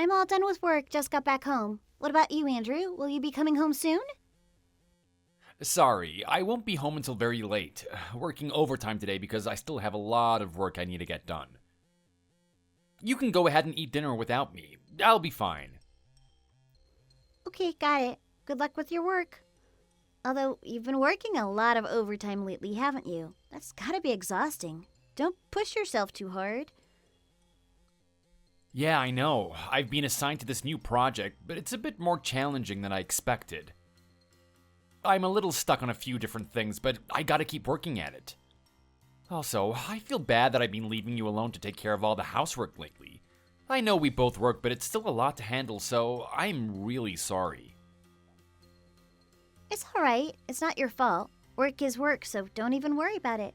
I'm all done with work, just got back home. What about you, Andrew? Will you be coming home soon? Sorry, I won't be home until very late. Working overtime today because I still have a lot of work I need to get done. You can go ahead and eat dinner without me. I'll be fine. Okay, got it. Good luck with your work. Although, you've been working a lot of overtime lately, haven't you? That's gotta be exhausting. Don't push yourself too hard. Yeah, I know. I've been assigned to this new project, but it's a bit more challenging than I expected. I'm a little stuck on a few different things, but I gotta keep working at it. Also, I feel bad that I've been leaving you alone to take care of all the housework lately. I know we both work, but it's still a lot to handle, so I'm really sorry. It's alright. It's not your fault. Work is work, so don't even worry about it.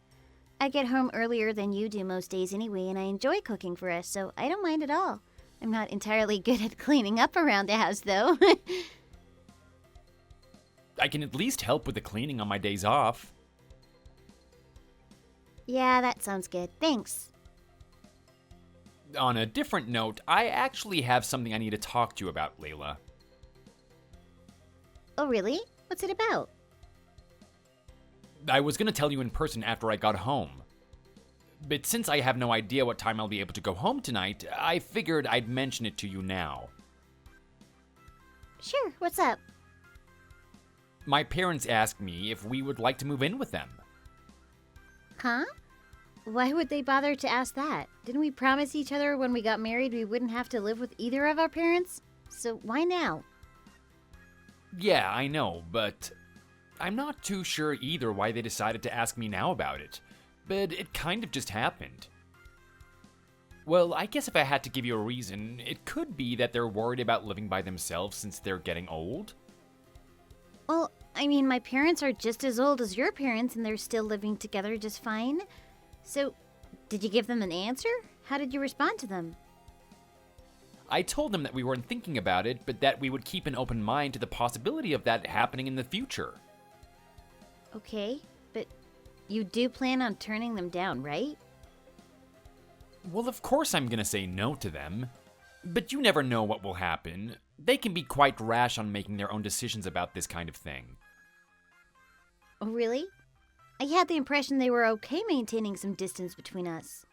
I get home earlier than you do most days anyway, and I enjoy cooking for us, so I don't mind at all. I'm not entirely good at cleaning up around the house, though. I can at least help with the cleaning on my days off. Yeah, that sounds good. Thanks. On a different note, I actually have something I need to talk to you about, Layla. Oh, really? What's it about? I was gonna tell you in person after I got home. But since I have no idea what time I'll be able to go home tonight, I figured I'd mention it to you now. Sure, what's up? My parents asked me if we would like to move in with them. Huh? Why would they bother to ask that? Didn't we promise each other when we got married we wouldn't have to live with either of our parents? So why now? Yeah, I know, but I'm not too sure either why they decided to ask me now about it. But it kind of just happened. Well, I guess if I had to give you a reason, it could be that they're worried about living by themselves since they're getting old. Well, I mean, my parents are just as old as your parents and they're still living together just fine. So, did you give them an answer? How did you respond to them? I told them that we weren't thinking about it, but that we would keep an open mind to the possibility of that happening in the future. Okay, but you do plan on turning them down, right? Well, of course I'm gonna say no to them. But you never know what will happen. They can be quite rash on making their own decisions about this kind of thing. Oh, really? I had the impression they were okay maintaining some distance between us.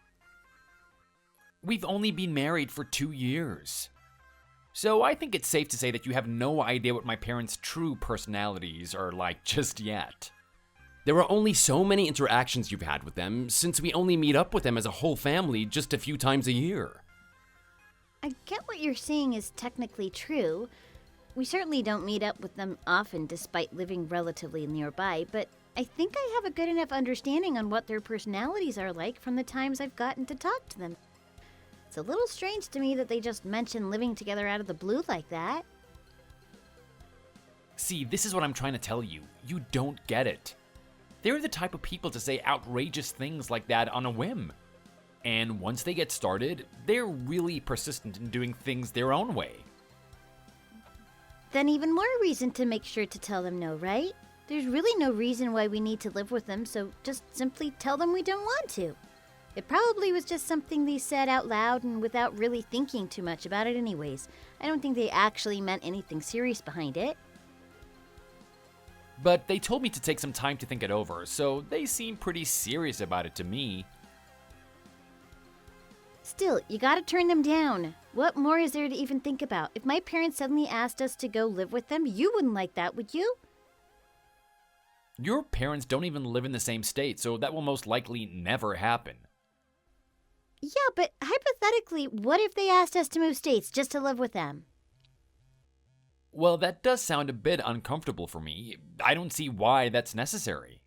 We've only been married for 2 years. So I think it's safe to say that you have no idea what my parents' true personalities are like just yet. There are only so many interactions you've had with them, since we only meet up with them as a whole family just a few times a year. I get what you're saying is technically true. We certainly don't meet up with them often despite living relatively nearby, but I think I have a good enough understanding on what their personalities are like from the times I've gotten to talk to them. It's a little strange to me that they just mention living together out of the blue like that. See, this is what I'm trying to tell you. You don't get it. They're the type of people to say outrageous things like that on a whim. And once they get started, they're really persistent in doing things their own way. Then even more reason to make sure to tell them no, right? There's really no reason why we need to live with them, so just simply tell them we don't want to. It probably was just something they said out loud and without really thinking too much about it anyways. I don't think they actually meant anything serious behind it. But they told me to take some time to think it over, so they seem pretty serious about it to me. Still, you gotta turn them down. What more is there to even think about? If my parents suddenly asked us to go live with them, you wouldn't like that, would you? Your parents don't even live in the same state, so that will most likely never happen. Yeah, but hypothetically, what if they asked us to move states just to live with them? Well, that does sound a bit uncomfortable for me. I don't see why that's necessary.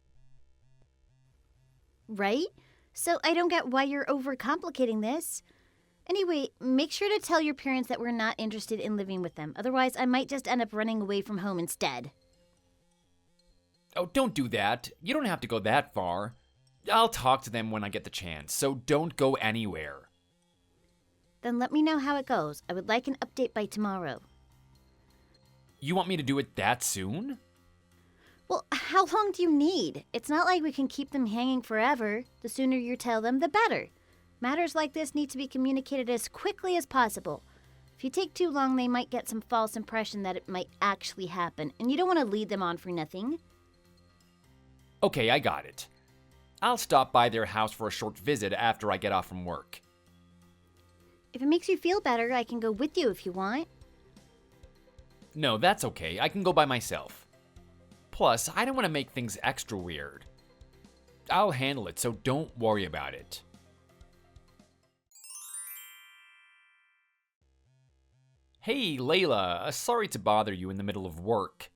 Right? So I don't get why you're overcomplicating this. Anyway, make sure to tell your parents that we're not interested in living with them. Otherwise, I might just end up running away from home instead. Oh, don't do that. You don't have to go that far. I'll talk to them when I get the chance, so don't go anywhere. Then let me know how it goes. I would like an update by tomorrow. You want me to do it that soon? Well, how long do you need? It's not like we can keep them hanging forever. The sooner you tell them, the better. Matters like this need to be communicated as quickly as possible. If you take too long, they might get some false impression that it might actually happen, and you don't want to lead them on for nothing. Okay, I got it. I'll stop by their house for a short visit after I get off from work. If it makes you feel better, I can go with you if you want. No, that's okay. I can go by myself. Plus, I don't want to make things extra weird. I'll handle it, so don't worry about it. Hey, Layla, sorry to bother you in the middle of work.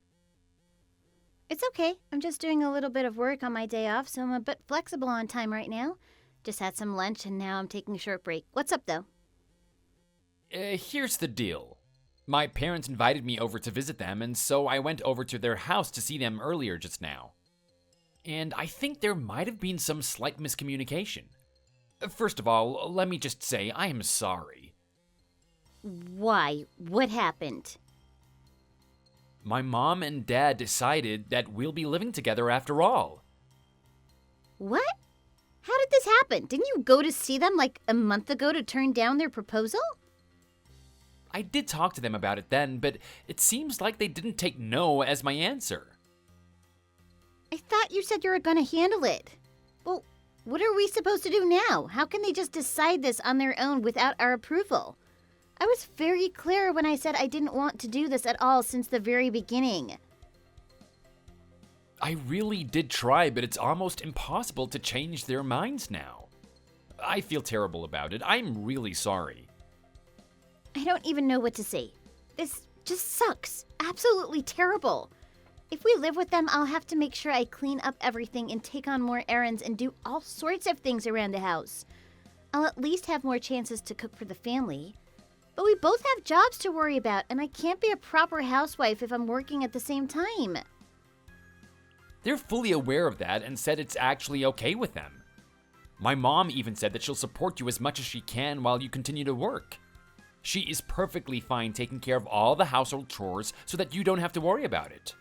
It's okay. I'm just doing a little bit of work on my day off, so I'm a bit flexible on time right now. Just had some lunch and now I'm taking a short break. What's up, though? Here's the deal. My parents invited me over to visit them, and so I went over to their house to see them earlier just now. And I think there might have been some slight miscommunication. First of all, let me just say I am sorry. Why? What happened? My mom and dad decided that we'll be living together after all. What? How did this happen? Didn't you go to see them like a month ago to turn down their proposal? I did talk to them about it then, but it seems like they didn't take no as my answer. I thought you said you were gonna handle it. Well, what are we supposed to do now? How can they just decide this on their own without our approval? I was very clear when I said I didn't want to do this at all since the very beginning. I really did try, but it's almost impossible to change their minds now. I feel terrible about it. I'm really sorry. I don't even know what to say. This just sucks. Absolutely terrible. If we live with them, I'll have to make sure I clean up everything and take on more errands and do all sorts of things around the house. I'll at least have more chances to cook for the family. But we both have jobs to worry about, and I can't be a proper housewife if I'm working at the same time. They're fully aware of that and said it's actually okay with them. My mom even said that she'll support you as much as she can while you continue to work. She is perfectly fine taking care of all the household chores so that you don't have to worry about it.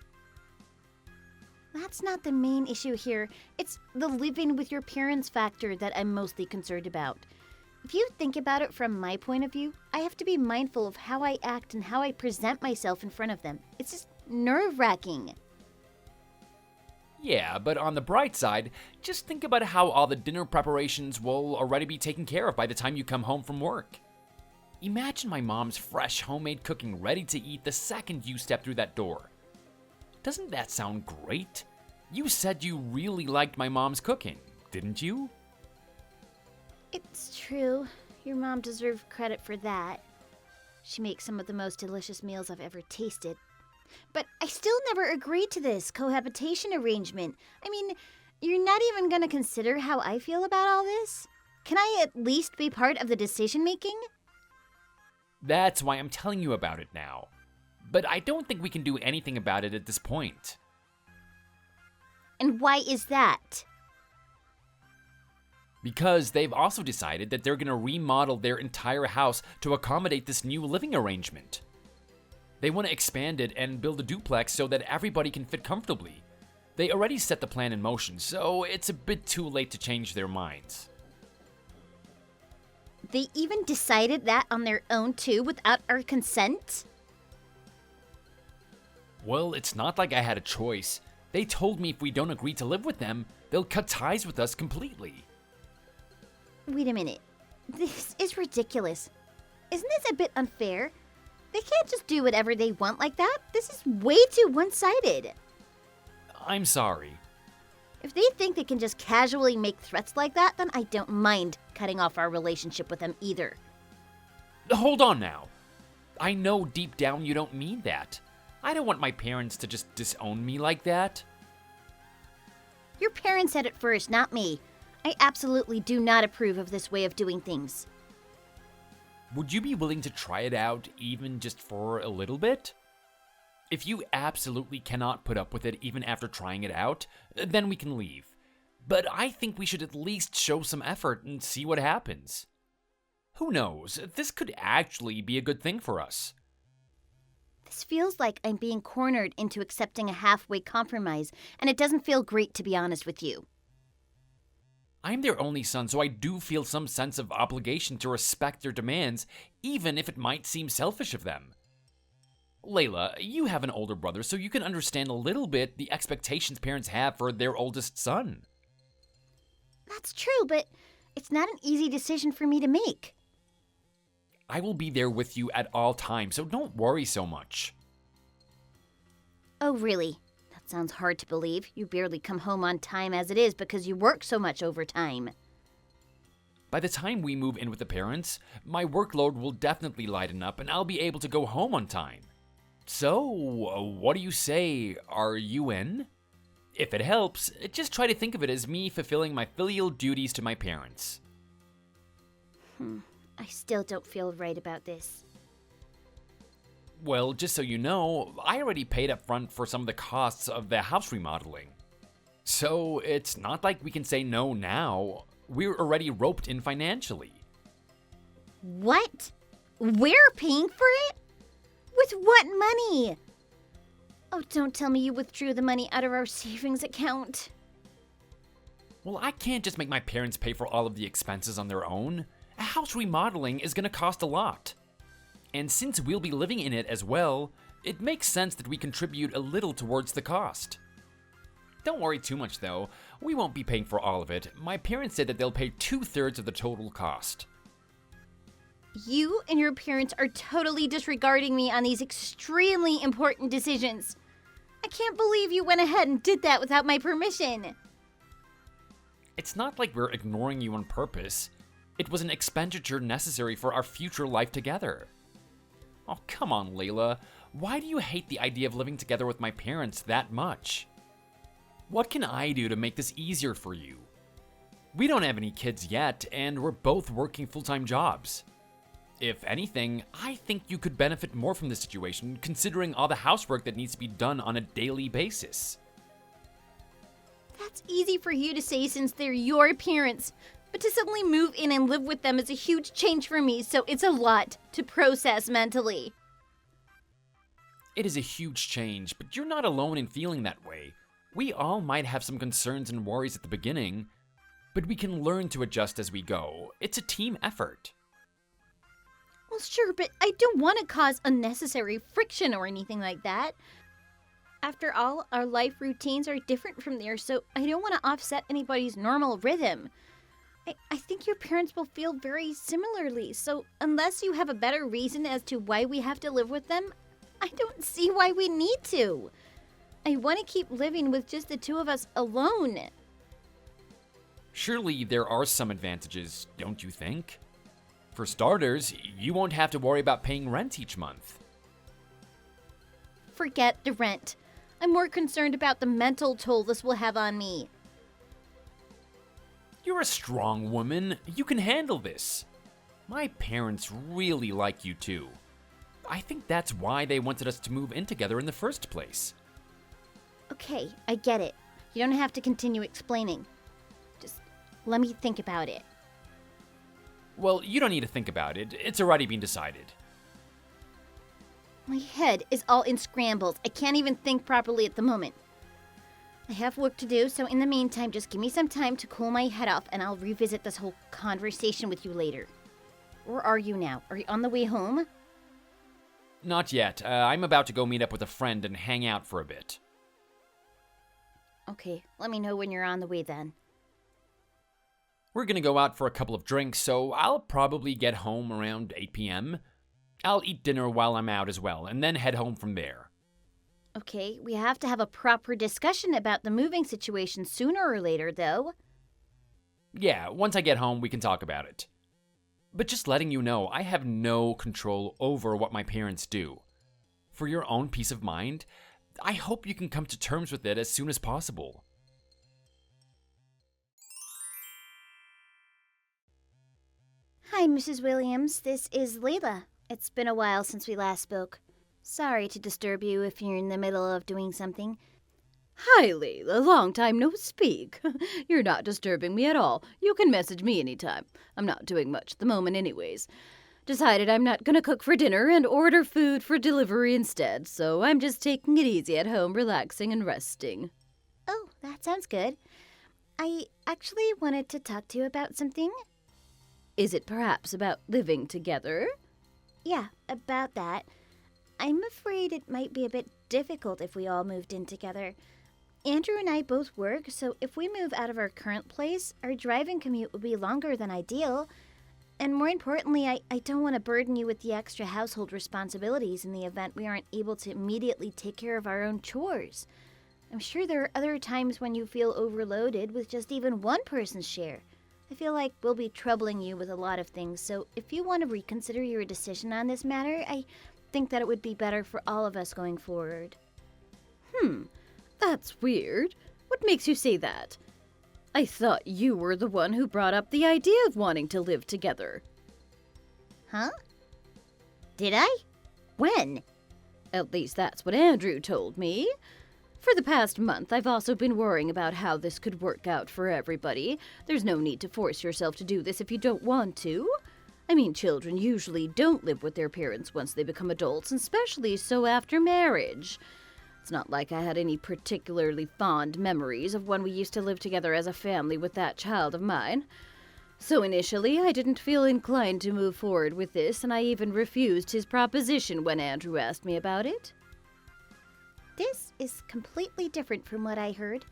That's not the main issue here. It's the living with your parents factor that I'm mostly concerned about. If you think about it from my point of view, I have to be mindful of how I act and how I present myself in front of them. It's just nerve-wracking. Yeah, but on the bright side, just think about how all the dinner preparations will already be taken care of by the time you come home from work. Imagine my mom's fresh homemade cooking ready to eat the second you step through that door. Doesn't that sound great? You said you really liked my mom's cooking, didn't you? It's true. Your mom deserves credit for that. She makes some of the most delicious meals I've ever tasted. But I still never agreed to this cohabitation arrangement. I mean, you're not even going to consider how I feel about all this? Can I at least be part of the decision-making? That's why I'm telling you about it now. But I don't think we can do anything about it at this point. And why is that? Because they've also decided that they're going to remodel their entire house to accommodate this new living arrangement. They want to expand it and build a duplex so that everybody can fit comfortably. They already set the plan in motion, so it's a bit too late to change their minds. They even decided that on their own too, without our consent? Well, it's not like I had a choice. They told me if we don't agree to live with them, they'll cut ties with us completely. Wait a minute. This is ridiculous. Isn't this a bit unfair? They can't just do whatever they want like that. This is way too one-sided. I'm sorry. If they think they can just casually make threats like that, then I don't mind cutting off our relationship with them either. Hold on now. I know deep down you don't mean that. I don't want my parents to just disown me like that. Your parents said it first, not me. I absolutely do not approve of this way of doing things. Would you be willing to try it out, even just for a little bit? If you absolutely cannot put up with it even after trying it out, then we can leave. But I think we should at least show some effort and see what happens. Who knows, this could actually be a good thing for us. This feels like I'm being cornered into accepting a halfway compromise, and it doesn't feel great, to be honest with you. I'm their only son, so I do feel some sense of obligation to respect their demands, even if it might seem selfish of them. Layla, you have an older brother, so you can understand a little bit the expectations parents have for their oldest son. That's true, but it's not an easy decision for me to make. I will be there with you at all times, so don't worry so much. Oh, really? That sounds hard to believe. You barely come home on time as it is because you work so much overtime. By the time we move in with the parents, my workload will definitely lighten up and I'll be able to go home on time. So, what do you say? Are you in? If it helps, just try to think of it as me fulfilling my filial duties to my parents. I still don't feel right about this. Well, just so you know, I already paid up front for some of the costs of the house remodeling. So, it's not like we can say no now. We're already roped in financially. What? We're paying for it? With what money? Oh, don't tell me you withdrew the money out of our savings account. Well, I can't just make my parents pay for all of the expenses on their own. A house remodeling is going to cost a lot. And since we'll be living in it as well, it makes sense that we contribute a little towards the cost. Don't worry too much though, we won't be paying for all of it. My parents said that they'll pay 2/3 of the total cost. You and your parents are totally disregarding me on these extremely important decisions. I can't believe you went ahead and did that without my permission. It's not like we're ignoring you on purpose. It was an expenditure necessary for our future life together. Oh, come on, Layla. Why do you hate the idea of living together with my parents that much? What can I do to make this easier for you? We don't have any kids yet, and we're both working full-time jobs. If anything, I think you could benefit more from this situation, considering all the housework that needs to be done on a daily basis. That's easy for you to say since they're your parents, but to suddenly move in and live with them is a huge change for me, so it's a lot to process mentally. It is a huge change, but you're not alone in feeling that way. We all might have some concerns and worries at the beginning, but we can learn to adjust as we go. It's a team effort. Well, sure, but I don't want to cause unnecessary friction or anything like that. After all, our life routines are different from theirs, so I don't want to offset anybody's normal rhythm. I think your parents will feel very similarly, so unless you have a better reason as to why we have to live with them, I don't see why we need to. I want to keep living with just the two of us alone. Surely there are some advantages, don't you think? For starters, you won't have to worry about paying rent each month. Forget the rent. I'm more concerned about the mental toll this will have on me. You're a strong woman. You can handle this. My parents really like you too. I think that's why they wanted us to move in together in the first place. Okay, I get it. You don't have to continue explaining. Just let me think about it. Well, you don't need to think about it. It's already been decided. My head is all in scrambles. I can't even think properly at the moment. I have work to do, so in the meantime, just give me some time to cool my head off and I'll revisit this whole conversation with you later. Where are you now? Are you on the way home? Not yet. I'm about to go meet up with a friend and hang out for a bit. Okay, let me know when you're on the way then. We're gonna go out for a couple of drinks, so I'll probably get home around 8 p.m. I'll eat dinner while I'm out as well, and then head home from there. Okay, we have to have a proper discussion about the moving situation sooner or later, though. Yeah, once I get home, we can talk about it. But just letting you know, I have no control over what my parents do. For your own peace of mind, I hope you can come to terms with it as soon as possible. Hi, Mrs. Williams. This is Layla. It's been a while since we last spoke. Sorry to disturb you if you're in the middle of doing something. Hi, Layla. Long time no speak. You're not disturbing me at all. You can message me anytime. I'm not doing much at the moment anyways. Decided I'm not gonna cook for dinner and order food for delivery instead, so I'm just taking it easy at home, relaxing and resting. Oh, that sounds good. I actually wanted to talk to you about something. Is it perhaps about living together? Yeah, about that. I'm afraid it might be a bit difficult if we all moved in together. Andrew and I both work, so if we move out of our current place, our driving commute would be longer than ideal. And more importantly, I don't want to burden you with the extra household responsibilities in the event we aren't able to immediately take care of our own chores. I'm sure there are other times when you feel overloaded with just even one person's share. I feel like we'll be troubling you with a lot of things, so if you want to reconsider your decision on this matter, I think that it would be better for all of us going forward. That's weird. What makes you say that? I thought you were the one who brought up the idea of wanting to live together. Huh? Did I? When? At least that's what Andrew told me. For the past month, I've also been worrying about how this could work out for everybody. There's no need to force yourself to do this if you don't want to. I mean, children usually don't live with their parents once they become adults, and especially so after marriage. It's not like I had any particularly fond memories of when we used to live together as a family with that child of mine. So initially, I didn't feel inclined to move forward with this, and I even refused his proposition when Andrew asked me about it. This is completely different from what I heard.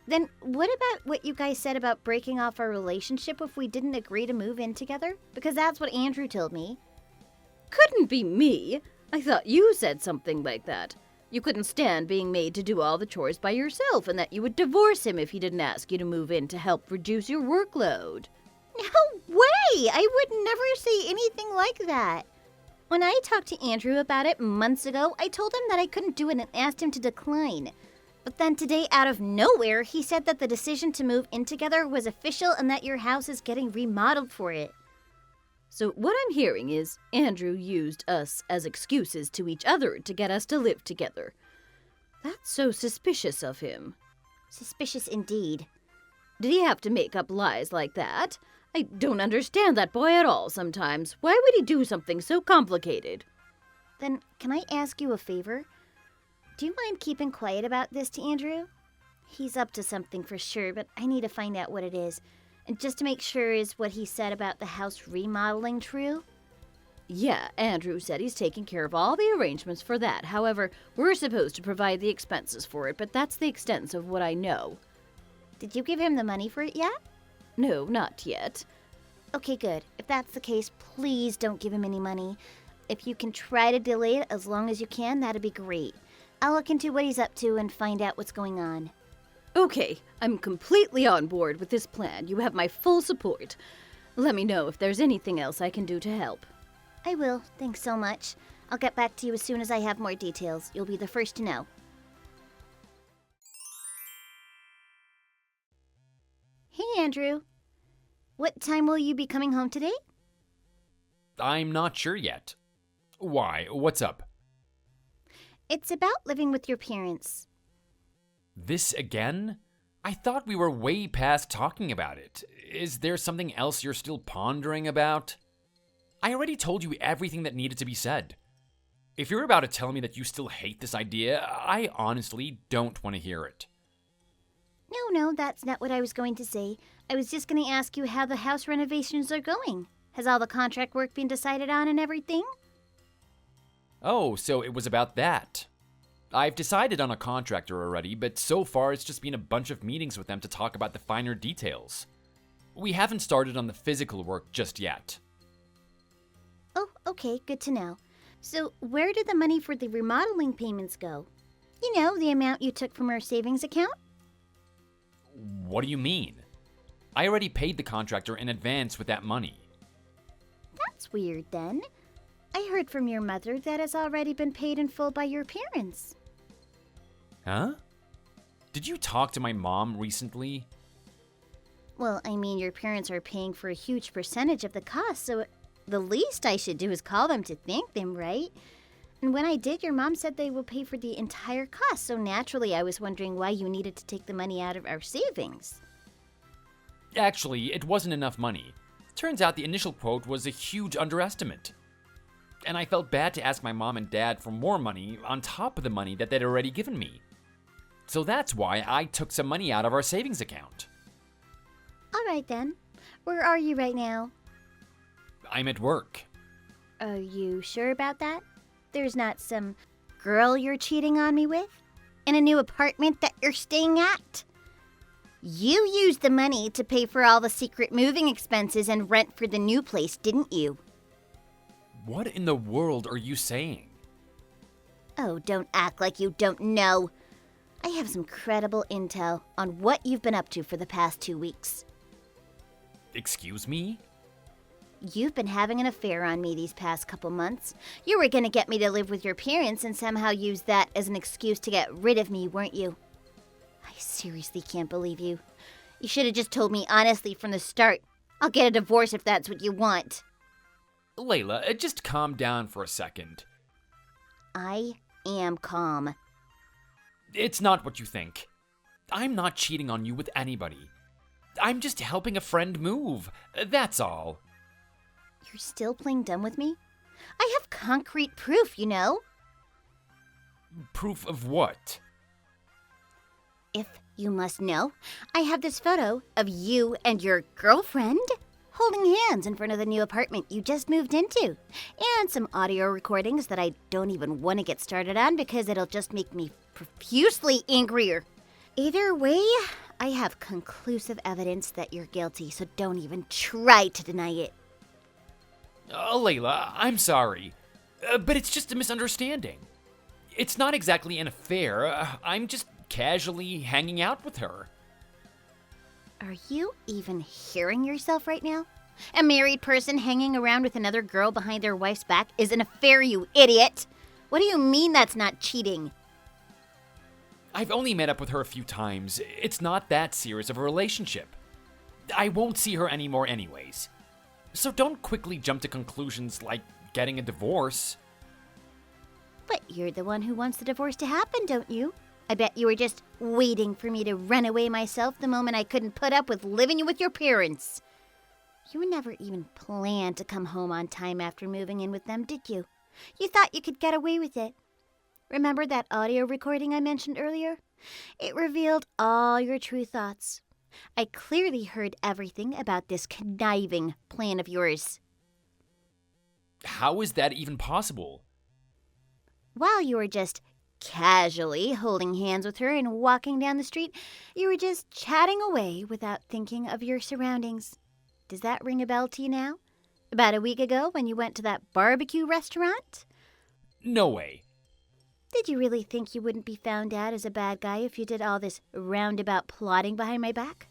Then what about what you guys said about breaking off our relationship if we didn't agree to move in together? Because that's what Andrew told me. Couldn't be me. I thought you said something like that. You couldn't stand being made to do all the chores by yourself, and that you would divorce him if he didn't ask you to move in to help reduce your workload. No way! I would never say anything like that. When I talked to Andrew about it months ago, I told him that I couldn't do it and asked him to decline. But then today, out of nowhere, he said that the decision to move in together was official and that your house is getting remodeled for it. So what I'm hearing is Andrew used us as excuses to each other to get us to live together. That's so suspicious of him. Suspicious indeed. Did he have to make up lies like that? I don't understand that boy at all sometimes. Why would he do something so complicated? Then, can I ask you a favor? Do you mind keeping quiet about this to Andrew? He's up to something for sure, but I need to find out what it is. And just to make sure, is what he said about the house remodeling true? Yeah, Andrew said he's taking care of all the arrangements for that. However, we're supposed to provide the expenses for it, but that's the extent of what I know. Did you give him the money for it yet? No, not yet. Okay, good. If that's the case, please don't give him any money. If you can try to delay it as long as you can, that'd be great. I'll look into what he's up to and find out what's going on. Okay, I'm completely on board with this plan. You have my full support. Let me know if there's anything else I can do to help. I will. Thanks so much. I'll get back to you as soon as I have more details. You'll be the first to know. Hey, Andrew. What time will you be coming home today? I'm not sure yet. Why? What's up? It's about living with your parents. This again? I thought we were way past talking about it. Is there something else you're still pondering about? I already told you everything that needed to be said. If you're about to tell me that you still hate this idea, I honestly don't want to hear it. No, that's not what I was going to say. I was just going to ask you how the house renovations are going. Has all the contract work been decided on and everything? Oh, so it was about that. I've decided on a contractor already, but so far it's just been a bunch of meetings with them to talk about the finer details. We haven't started on the physical work just yet. Oh, okay, good to know. So where did the money for the remodeling payments go? You know, the amount you took from our savings account? What do you mean? I already paid the contractor in advance with that money. That's weird then. I heard from your mother that it's already been paid in full by your parents. Huh? Did you talk to my mom recently? Well, I mean, your parents are paying for a huge percentage of the cost, so the least I should do is call them to thank them, right? And when I did, your mom said they will pay for the entire cost, so naturally I was wondering why you needed to take the money out of our savings. Actually, it wasn't enough money. Turns out the initial quote was a huge underestimate. And I felt bad to ask my mom and dad for more money on top of the money that they'd already given me. So that's why I took some money out of our savings account. All right then. Where are you right now? I'm at work. Are you sure about that? There's not some girl you're cheating on me with? In a new apartment that you're staying at? You used the money to pay for all the secret moving expenses and rent for the new place, didn't you? What in the world are you saying? Oh, don't act like you don't know. I have some credible intel on what you've been up to for the past 2 weeks. Excuse me? You've been having an affair on me these past couple months. You were gonna get me to live with your parents and somehow use that as an excuse to get rid of me, weren't you? I seriously can't believe you. You should have just told me honestly from the start. I'll get a divorce if that's what you want. Layla, just calm down for a second. I am calm. It's not what you think. I'm not cheating on you with anybody. I'm just helping a friend move. That's all. You're still playing dumb with me? I have concrete proof, you know. Proof of what? If you must know, I have this photo of you and your girlfriend holding hands in front of the new apartment you just moved into. And some audio recordings that I don't even want to get started on because it'll just make me profusely angrier. Either way, I have conclusive evidence that you're guilty, so don't even try to deny it. Layla, I'm sorry. But it's just a misunderstanding. It's not exactly an affair. I'm just casually hanging out with her. Are you even hearing yourself right now? A married person hanging around with another girl behind their wife's back is an affair, you idiot! What do you mean that's not cheating? I've only met up with her a few times. It's not that serious of a relationship. I won't see her anymore anyways. So don't quickly jump to conclusions like getting a divorce. But you're the one who wants the divorce to happen, don't you? I bet you were just waiting for me to run away myself the moment I couldn't put up with living with your parents. You never even planned to come home on time after moving in with them, did you? You thought you could get away with it. Remember that audio recording I mentioned earlier? It revealed all your true thoughts. I clearly heard everything about this conniving plan of yours. How is that even possible? While you were just casually holding hands with her and walking down the street, you were just chatting away without thinking of your surroundings. Does that ring a bell to you now? About a week ago when you went to that barbecue restaurant? No way. Did you really think you wouldn't be found out as a bad guy if you did all this roundabout plotting behind my back?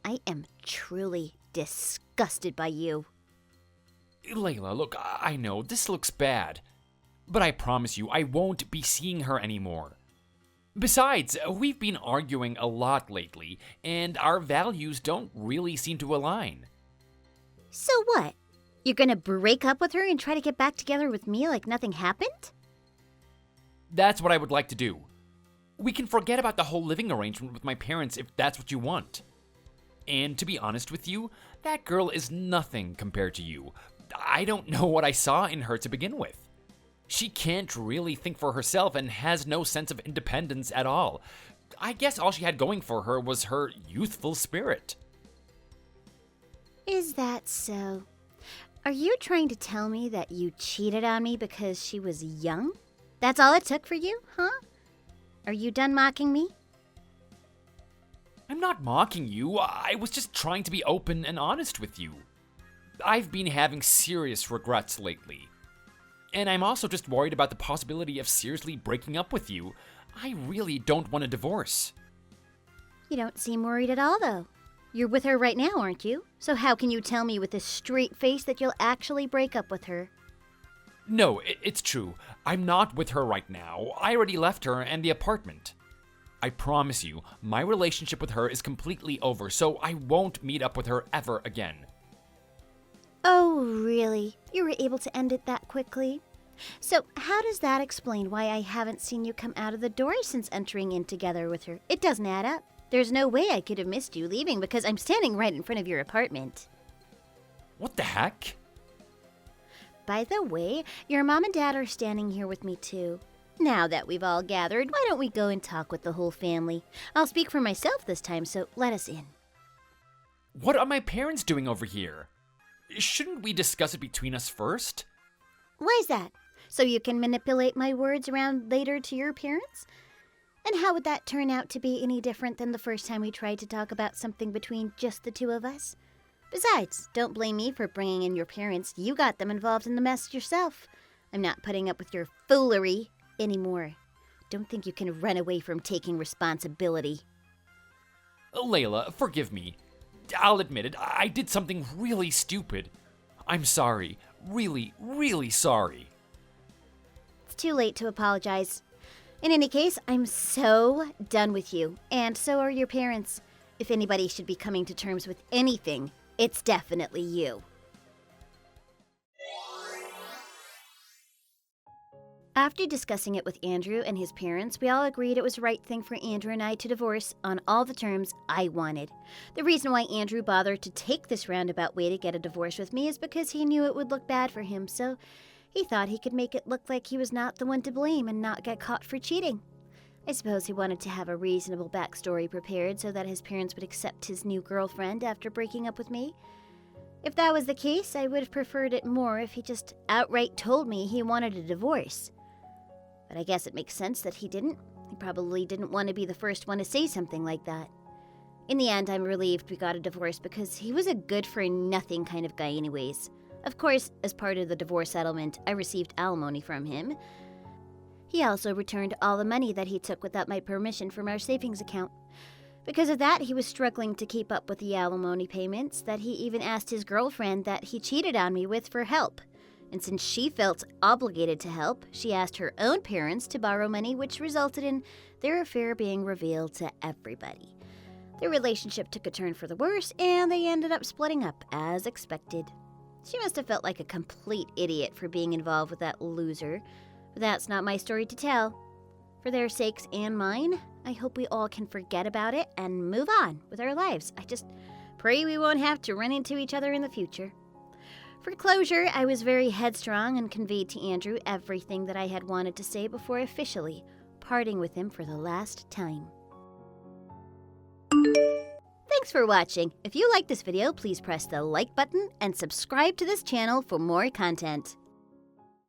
I am truly disgusted by you. Layla, look, I know this looks bad, but I promise you I won't be seeing her anymore. Besides, we've been arguing a lot lately, and our values don't really seem to align. So what? You're gonna break up with her and try to get back together with me like nothing happened? That's what I would like to do. We can forget about the whole living arrangement with my parents if that's what you want. And to be honest with you, that girl is nothing compared to you. I don't know what I saw in her to begin with. She can't really think for herself and has no sense of independence at all. I guess all she had going for her was her youthful spirit. Is that so? Are you trying to tell me that you cheated on me because she was young? That's all it took for you, huh? Are you done mocking me? I'm not mocking you. I was just trying to be open and honest with you. I've been having serious regrets lately. And I'm also just worried about the possibility of seriously breaking up with you. I really don't want a divorce. You don't seem worried at all, though. You're with her right now, aren't you? So how can you tell me with a straight face that you'll actually break up with her? No, it's true. I'm not with her right now. I already left her and the apartment. I promise you, my relationship with her is completely over, so I won't meet up with her ever again. Oh, really? You were able to end it that quickly? So how does that explain why I haven't seen you come out of the door since entering in together with her? It doesn't add up. There's no way I could have missed you leaving because I'm standing right in front of your apartment. What the heck? By the way, your mom and dad are standing here with me too. Now that we've all gathered, why don't we go and talk with the whole family? I'll speak for myself this time, so let us in. What are my parents doing over here? Shouldn't we discuss it between us first? Why is that? So you can manipulate my words around later to your parents? And how would that turn out to be any different than the first time we tried to talk about something between just the two of us? Besides, don't blame me for bringing in your parents. You got them involved in the mess yourself. I'm not putting up with your foolery anymore. Don't think you can run away from taking responsibility. Layla, forgive me. I'll admit it, I did something really stupid. I'm sorry. Really, really sorry. It's too late to apologize. In any case, I'm so done with you, and so are your parents. If anybody should be coming to terms with anything, it's definitely you. After discussing it with Andrew and his parents, we all agreed it was the right thing for Andrew and I to divorce on all the terms I wanted. The reason why Andrew bothered to take this roundabout way to get a divorce with me is because he knew it would look bad for him, so he thought he could make it look like he was not the one to blame and not get caught for cheating. I suppose he wanted to have a reasonable backstory prepared so that his parents would accept his new girlfriend after breaking up with me. If that was the case, I would have preferred it more if he just outright told me he wanted a divorce. But I guess it makes sense that he didn't. He probably didn't want to be the first one to say something like that. In the end, I'm relieved we got a divorce because he was a good-for-nothing kind of guy anyways. Of course, as part of the divorce settlement, I received alimony from him. He also returned all the money that he took without my permission from our savings account. Because of that, he was struggling to keep up with the alimony payments that he even asked his girlfriend that he cheated on me with for help. And since she felt obligated to help, she asked her own parents to borrow money, which resulted in their affair being revealed to everybody. Their relationship took a turn for the worse, and they ended up splitting up, as expected. She must have felt like a complete idiot for being involved with that loser, but that's not my story to tell. For their sakes and mine, I hope we all can forget about it and move on with our lives. I just pray we won't have to run into each other in the future. For closure, I was very headstrong and conveyed to Andrew everything that I had wanted to say before officially parting with him for the last time. Thanks for watching. If you like this video, please press the like button and subscribe to this channel for more content.